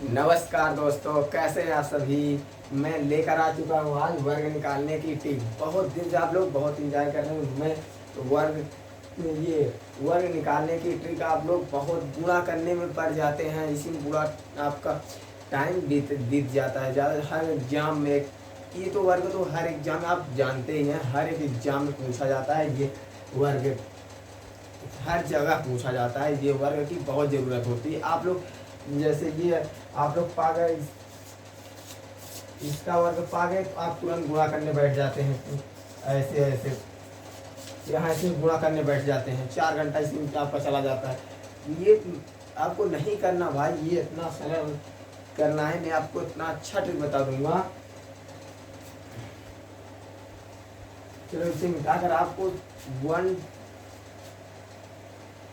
नमस्कार दोस्तों, कैसे हैं आप सभी। मैं लेकर आ चुका हूँ आज वर्ग निकालने की टिप। बहुत दिन से आप लोग बहुत इंजॉय कर रहे हैं। मैं वर्ग ये वर्ग निकालने की ट्रिक आप लोग बहुत गुणा करने में पड़ जाते हैं। इसी में पूरा आपका टाइम बीत बीत जाता है ज़्यादा। हर एग्जाम में ये तो वर्ग तो हर एग्जाम में आप जानते ही हैं, हर एक एग्जाम में पूछा जाता है। ये वर्ग हर जगह पूछा जाता है। ये वर्ग की बहुत ज़रूरत होती है। आप लोग जैसे ये आप लोग पा गए, इसका वर्ग पा गए तो आप तुरंत गुणा करने बैठ जाते हैं। ऐसे ऐसे यहाँ ऐसे गुणा करने बैठ जाते हैं। 4 घंटा इसमें आपका चला जाता है। ये आपको नहीं करना भाई, ये इतना सरल करना है। मैं आपको इतना अच्छा ट्रिक बता दूंगा। चलो इसे मिटाकर आपको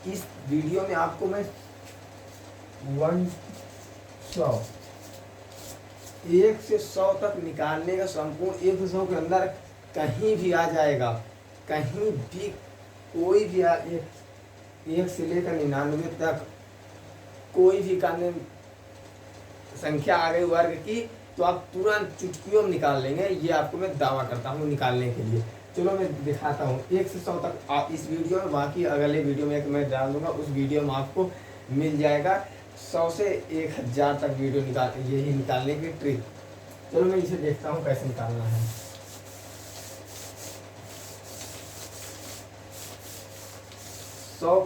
इस वीडियो में आपको मैं 1 से 100 तक निकालने का संपूर्ण 1 से 100 के अंदर कहीं भी आ जाएगा। कहीं भी कोई भी एक से लेकर 99 तक कोई भी काने संख्या आ गई वर्ग की तो आप तुरंत चुटकियों में निकाल लेंगे। ये आपको मैं दावा करता हूँ निकालने के लिए। चलो मैं दिखाता हूँ 1 से 100 तक आप इस वीडियो में, बाकी अगले वीडियो में मैं डाल दूंगा। उस वीडियो में आपको मिल जाएगा 100 से 1000 तक वीडियो यही निकालने की ट्रिक। चलो मैं इसे देखता हूँ कैसे निकालना है। सौ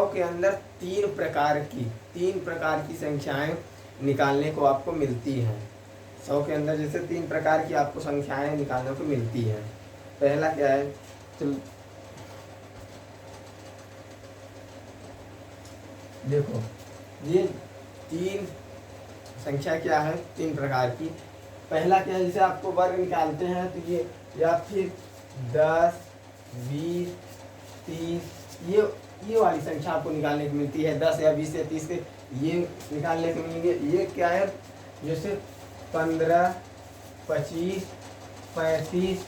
के अंदर तीन प्रकार की संख्याएं निकालने को आपको मिलती हैं। 100 के अंदर जैसे 3 प्रकार की आपको संख्याएं निकालने को मिलती हैं। पहला क्या है, चलो देखो, ये 3 संख्या क्या है, 3 प्रकार की। पहला क्या है, जैसे आपको वर्ग निकालते हैं तो ये या फिर 10, 20, 30 ये वाली संख्या आपको निकालने को मिलती है। 10 या 20 या 30 के ये निकालने को मिलेंगे। ये क्या है, जैसे 15, 25, 35,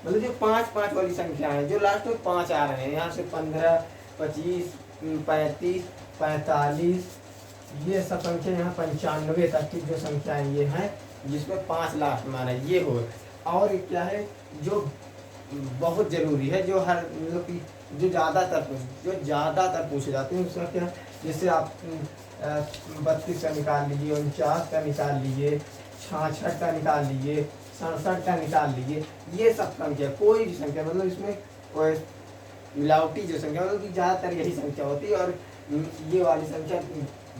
मतलब जो 5 वाली संख्या है, जो लास्ट में 5 आ रहे हैं। यहाँ से 15, 25, 35, 45, ये सब संख्या यहाँ 95 तक की जो संख्याएं ये हैं जिसमें 5 लास्ट में आ रहा है, ये हो। और एक क्या है जो बहुत ज़रूरी है, जो हर मतलब कि जो ज़्यादातर पूछे जाते हैं, उसका क्या, जैसे आप 32 का निकाल लीजिए, 49 का निकाल लीजिए, 66 का निकाल लीजिए, 67 का निकाल लीजिए। ये सब संख्या, कोई भी संख्या, मतलब इसमें मिलावटी जो संख्या, मतलब कि ज़्यादातर यही संख्या होती है। और ये वाली संख्या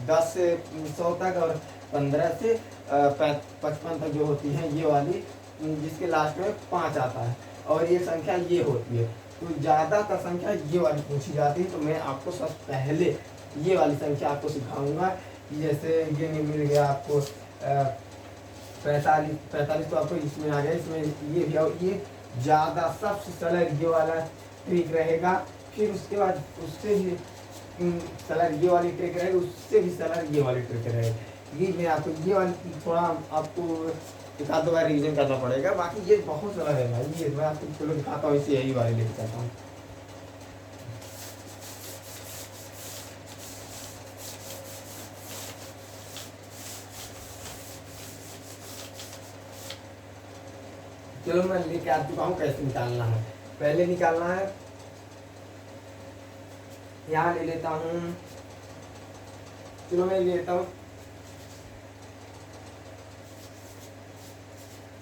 10 से 100 तक और 15 से 55 तक जो होती है, ये वाली जिसके लास्ट में 5 आता है, और ये संख्या ये होती है। तो ज़्यादातर संख्या ये वाली पूछी जाती है। तो मैं आपको सबसे पहले ये वाली संख्या आपको सिखाऊंगा। जैसे ये नहीं मिल गया आपको 45 तो आपको इसमें आ गया। इसमें ये भी, और ये ज़्यादा सबसे सरल ये वाला ट्रिक रहेगा। फिर उसके बाद उससे भी सरल ये वाली ट्रिक रहेगी, उससे भी सरल ये वाली ट्रिक रहेगी। ये मैं आपको ये वाली थोड़ा आपको एक आध बार रिविजन करना पड़ेगा, बाकी ये बहुत सरल है भाई। ये मैं आपको चलो दिखाता हूँ, इसे यही वाली लेके जाता हूँ। चलो मैं लेके आ चुका हूँ, कैसे निकालना है। पहले निकालना है, यहाँ ले लेता हूँ, चलो मैं लेता हूँ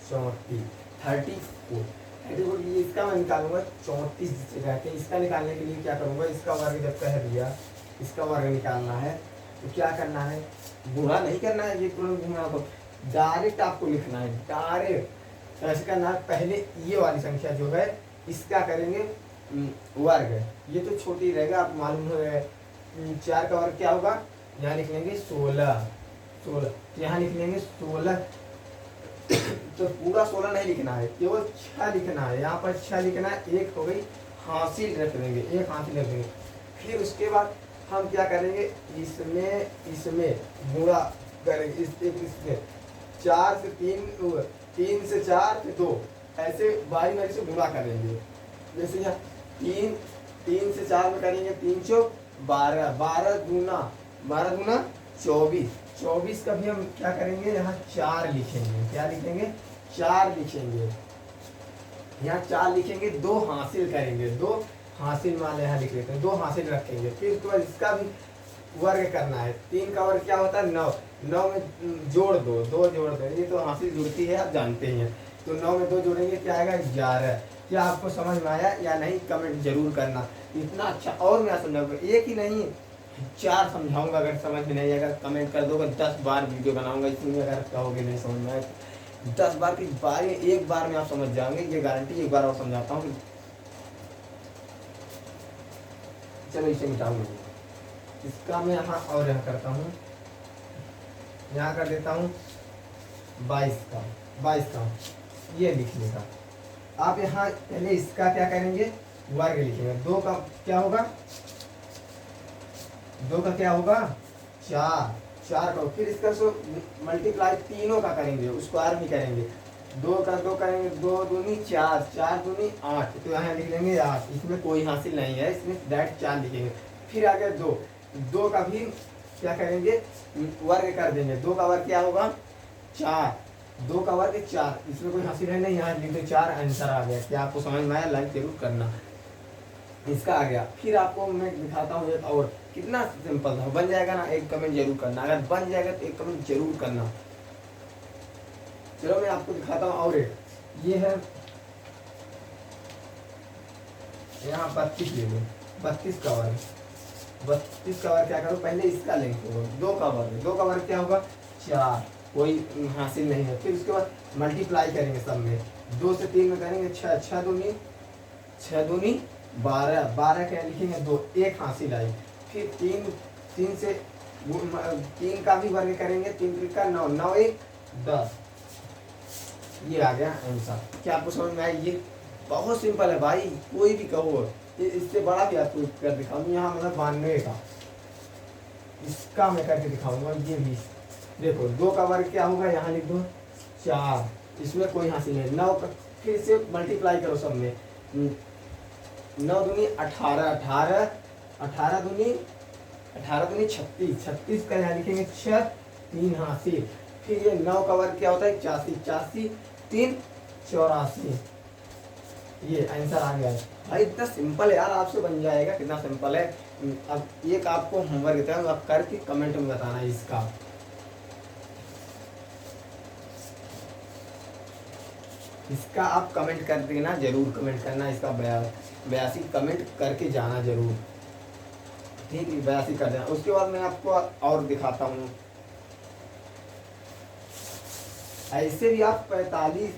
34। ये इसका मैं निकालूंगा 34 जिसे कहते हैं। इसका निकालने के लिए क्या करूँगा, इसका वर्ग जब कह दिया, इसका वर्ग निकालना है तो क्या करना है, गुणा नहीं करना है। ये तुरंत गुणा को डायरेक्ट आपको लिखना है, डायरेक्ट कैसे करना है। पहले ये वाली संख्या जो है इसका करेंगे वर्ग। ये तो छोटी रहेगा, आप मालूम है। 4 का वर्ग क्या होगा, यहाँ लिख लेंगे 16। यहाँ लिख लेंगे 16। तो पूरा 16 नहीं लिखना है, केवल 6 लिखना है। यहाँ पर 6 लिखना है। एक हो गई हासिल रख देंगे, एक हासिल रख देंगे। फिर उसके बाद हम क्या करेंगे, इसमें गुणा करेंगे। इसमें 4 से 3, 3 से 4 से 2, ऐसे बारी से गुणा करेंगे। जैसे यहाँ 3 से 4 में करेंगे, 3 चौक 12, 12 दूना 24, 24 का भी हम क्या करेंगे, यहाँ 4 लिखेंगे। क्या लिखेंगे, 4 लिखेंगे। यहाँ 4 लिखेंगे, 2 हासिल करेंगे, 2 हासिल मान यहाँ लिख लेते हैं, 2 हासिल रखेंगे। फिर उसके बाद इसका भी वर्ग करना है। 3 का वर्ग क्या होता है, 9। 9 में जोड़ दो, 2 जोड़ दो, ये तो हासिल जुड़ती है, आप जानते ही हैं। तो 9 में 2 जोड़ेंगे क्या आएगा, 11। क्या आपको समझ में आया या नहीं, कमेंट जरूर करना। इतना अच्छा और मैं समझाऊंगा, एक ही नहीं 4 समझाऊंगा। अगर समझ में नहीं, अगर कमेंट कर दोगे 10 बार वीडियो बनाऊंगा, इसमें अगर कहोगे नहीं समझ में आए 10 बार की बार, एक बार में आप समझ जाओगे, ये गारंटी। एक बार और समझाता हूँ, चलो इसे मिटाऊंगा। इसका मैं यहाँ और यहाँ करता हूँ, यहाँ कर देता हूँ 22 का ये लिखने का। आप यहाँ पहले इसका क्या करेंगे, वर्ग लिखेंगे। 2 का क्या होगा, 2 का क्या होगा, 4 का। फिर इसका सो मल्टीप्लाई तीनों का करेंगे, उसको आर भी करेंगे। 2 का 2 करेंगे, 2 दूनी 4, 4 दूनी 8, तो यहाँ लिख लेंगे 8। इसमें कोई हासिल नहीं है, इसमें डायरेक्ट 4 लिखेंगे। फिर आगे 2 का भी क्या करेंगे, वर्ग कर देंगे। 2 का वर्ग क्या होगा, 4। 2 का वर्ग 4, इसमें कोई हासिल है नहीं, यहाँ लिख दो 4, आंसर आ गया। क्या आपको समझ में आया, लाइक जरूर करना। इसका आ गया। फिर आपको मैं दिखाता हूँ एक और, कितना सिंपल था। बन जाएगा ना, एक कमेंट जरूर करना। अगर बन जाएगा तो एक कमेंट जरूर करना। चलो मैं आपको दिखाता हूँ और एक, ये है यहाँ 32 ले लो। 32 का वर्ग, 32 का वर्ग क्या करो, पहले इसका लेंगे 2 का वर्ग। 2 का वर्ग क्या होगा, 4, कोई हासिल नहीं है। फिर उसके बाद मल्टीप्लाई करेंगे सब में, 2 से 3 में करेंगे 6, 6 दूनी 12, 12 क्या लिखेंगे 2, 1 हासिल आई। फिर 3 से 3 का भी वर्ग करेंगे, 3 का 9, 9 1 10, ये आ गया आंसर। क्या आपको समझ में आया, ये बहुत सिंपल है भाई, कोई भी कहो। इससे बड़ा भी आपको कर दिखाऊंगा, यहाँ मतलब 92 का, इसका मैं करके दिखाऊंगा। ये भी देखो, 2 का वर्ग क्या होगा, यहाँ लिख दो 4, इसमें कोई हासिल नहीं। 9 का फिर से मल्टीप्लाई करो सब में, 9 दूनी 18, 18 दूनी 36, 36 का यहाँ लिखेंगे 6, 3 हासिल। फिर ये 9 का वर्ग क्या होता है, 84, 84 3 84, ये आंसर आ गया भाई। इतना सिंपल है यार, आपसे बन जाएगा। कितना सिंपल है। अब एक आपको होमवर्क देता हूँ, आप करके कमेंट में बताना इसका। इसका आप कमेंट कर देना, जरूर कमेंट करना। इसका 82 कमेंट करके जाना जरूर, ठीक है, 82 कर देना। उसके बाद मैं आपको और दिखाता हूँ। ऐसे भी आप 45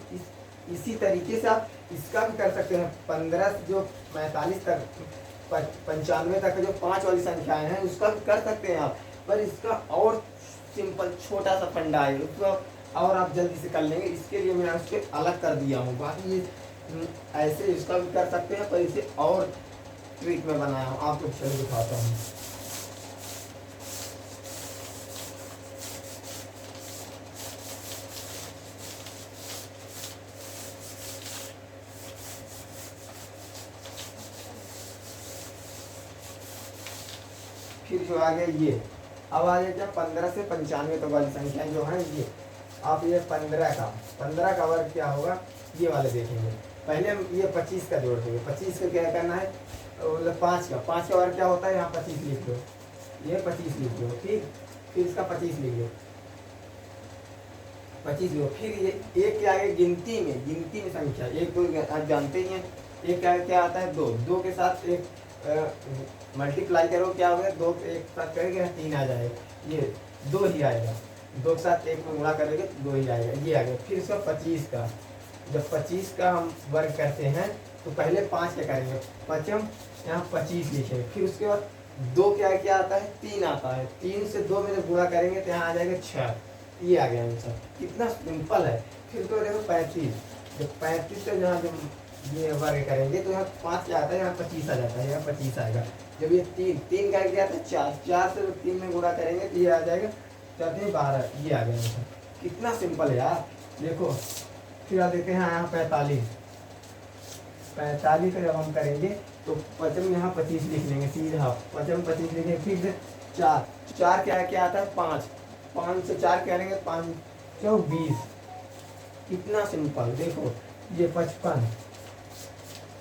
इसी तरीके से आप इसका भी कर सकते हैं। 15 से जो 45 तक 95 तक जो 5 वाली संख्याएं हैं, उसका भी कर सकते हैं आप। पर इसका और सिंपल छोटा सा फंडा है, उसको और आप जल्दी से कर लेंगे। इसके लिए मैं उसके अलग कर दिया हूँ। बाकी ये ऐसे इसका भी कर सकते हैं, पर इसे और ट्रिक में बनाया हूँ, आपको चलो दिखाता हूँ। फिर जो आ गया ये, अब आ जाएगा 15 से 95 तक वाली संख्याएं जो हैं ये। आप ये 15 का वर्ग क्या होगा, ये वाले देखेंगे। पहले हम ये 25 का जोड़ देंगे। 25 का क्या करना है, मतलब 5 का वर्ग क्या होता है, यहाँ 25 लिख लो, ये 25 लिख लो, ठीक। फिर इसका 25 लिख लो, 25 लिखो। फिर ये एक के आगे गिनती में संख्या, एक दो आप जानते ही हैं। एक के आगे क्या आता है, 2, 2 के साथ एक मल्टीप्लाई करो, क्या होगा, 2 एक साथ करेंगे 3 आ जाएगा, ये 2 ही आएगा। 2 के साथ 1 में गुणा करेंगे तो 2 ही आएगा, ये आ गया। फिर इसका 25 का, जब 25 का हम वर्ग करते हैं तो पहले 5 क्या करेंगे, पचम यहाँ 25 लिखेंगे। फिर उसके बाद 2 क्या आता है, 3 आता है। 3 से 2 में जब गुणा करेंगे तो यहाँ आ जाएगा 6, ये आ गया आंसर। कितना सिंपल है। फिर तो देखो 35, जब 35 का जहाँ जब ये वर्ग करेंगे तो यहाँ 5 क्या आता है, यहाँ 25 आ जाता है, यहाँ 25 आएगा। जब ये 3 का क्या आता है, 4 से 3 में गुणा करेंगे तो ये आ जाएगा 4 12, ये आ गया आंसर। कितना सिंपल है यार, देखो। फिर आप देखते हैं यहाँ 45 का जब हम करेंगे तो पचम यहाँ 25 लिख लेंगे सीधा, पचम 25 लिखेंगे। फिर से 4 क्या आता है, 5 5 से 4 करेंगे 5 चौ 20। कितना सिंपल। देखो ये 55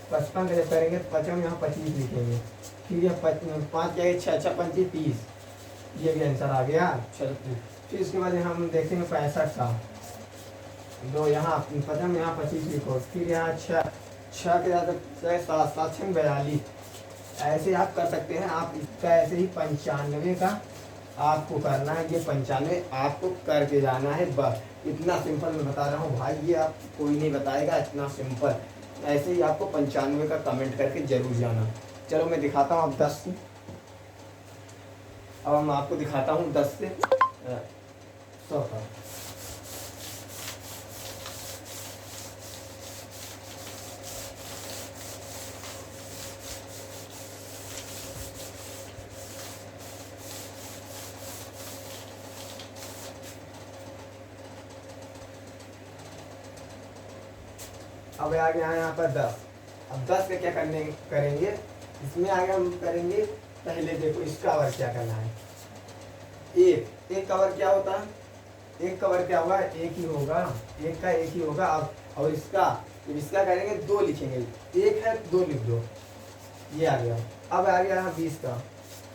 55 का जब करेंगे 55 यहाँ 25 लिखेंगे, फिर ये 5 क्या 6 6 25 30, ये भी आंसर आ गया 36। फिर इसके बाद हम देखेंगे 65 का, दो यहाँ 55 यहाँ 25 लिखो, फिर यहाँ 6 6 के ज़्यादा 7 7 6 42। ऐसे आप कर सकते हैं। आप इसका ऐसे ही 95 का आपको करना है, ये 95 आपको करके जाना है बस। इतना सिंपल मैं बता रहा हूँ भाई, ये आप कोई नहीं बताएगा, इतना सिंपल। ऐसे ही आपको 95 का कमेंट करके जरूर जाना। चलो मैं दिखाता हूँ अब 10 से, अब मैं आपको दिखाता हूँ 10 से 100 का। अब आ गया यहाँ पर 10। अब 10 का क्या करेंगे, इसमें आगे हम करेंगे। पहले देखो इसका कवर क्या करना है। एक कवर क्या होता है, एक कवर क्या होगा, एक ही होगा, एक का एक ही होगा। अब और इसका करेंगे 2 लिखेंगे, एक है 2 लिख दो, ये आ गया। अब आ गया यहाँ 20 का,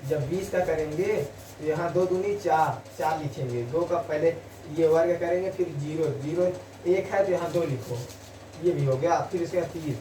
जब 20 का करेंगे तो यहाँ 2 दूनी 4 4 लिखेंगे, 2 का पहले ये वर्ग करेंगे, फिर 0 0 एक है तो यहाँ 2 लिखो, ये भी हो गया। फिर इसका 30